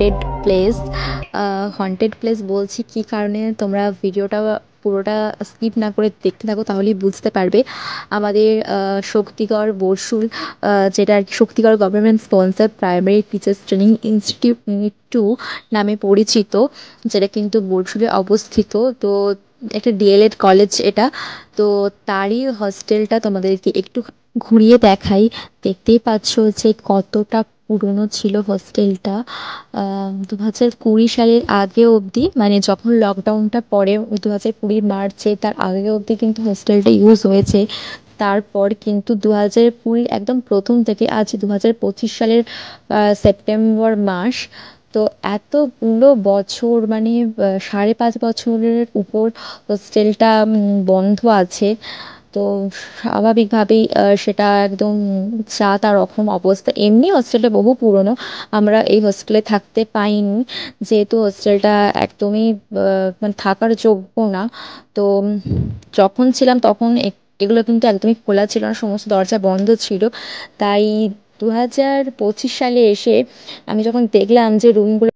Haunted place. Haunted place বলছি কী কারণে, তোমরা ভিডিওটা পুরোটা স্কিপ না করে দেখতে থাকো, তাহলেই বুঝতে পারবে। আমাদের শক্তিগড় বসুল, যেটা আর কি Shaktigarh government sponsor primary teachers training institute unit 2 নামে পরিচিত, যেটা কিন্তু বসুলে অবস্থিত। তো একটা ডিএলএড কলেজ এটা। তো তারই হস্টেলটা তোমাদেরকে একটু ঘুরিয়ে দেখাই। দেখতেই পাচ্ছ যে কতটা পুরনো ছিল হোস্টেলটা। 2020 সালের আগে অবধি, মানে যখন লকডাউনটা পড়ে 2020 মার্চে, তার আগে অবধি কিন্তু হোস্টেলটা ইউজ হয়েছে। তারপর কিন্তু 2020 একদম প্রথম থেকে আজ 2025 সালের সেপ্টেম্বর মাস, তো এতগুলো বছর মানে 5.5 বছরের উপর হোস্টেলটা বন্ধ আছে। তো স্বাভাবিকভাবেই সেটা একদম যা তার রকম অবস্থা। এমনি হোস্টেলটা বহু পুরনো, আমরা এই হোস্টেলে থাকতে পাইনি, যেহেতু হোস্টেলটা একদমই মানে থাকার যোগ্য না। তো যখন ছিলাম তখন এগুলো কিন্তু একদমই খোলা ছিল না, সমস্ত দরজা বন্ধ ছিল। তাই 2025 সালে এসে আমি যখন দেখলাম যে রুমগুলো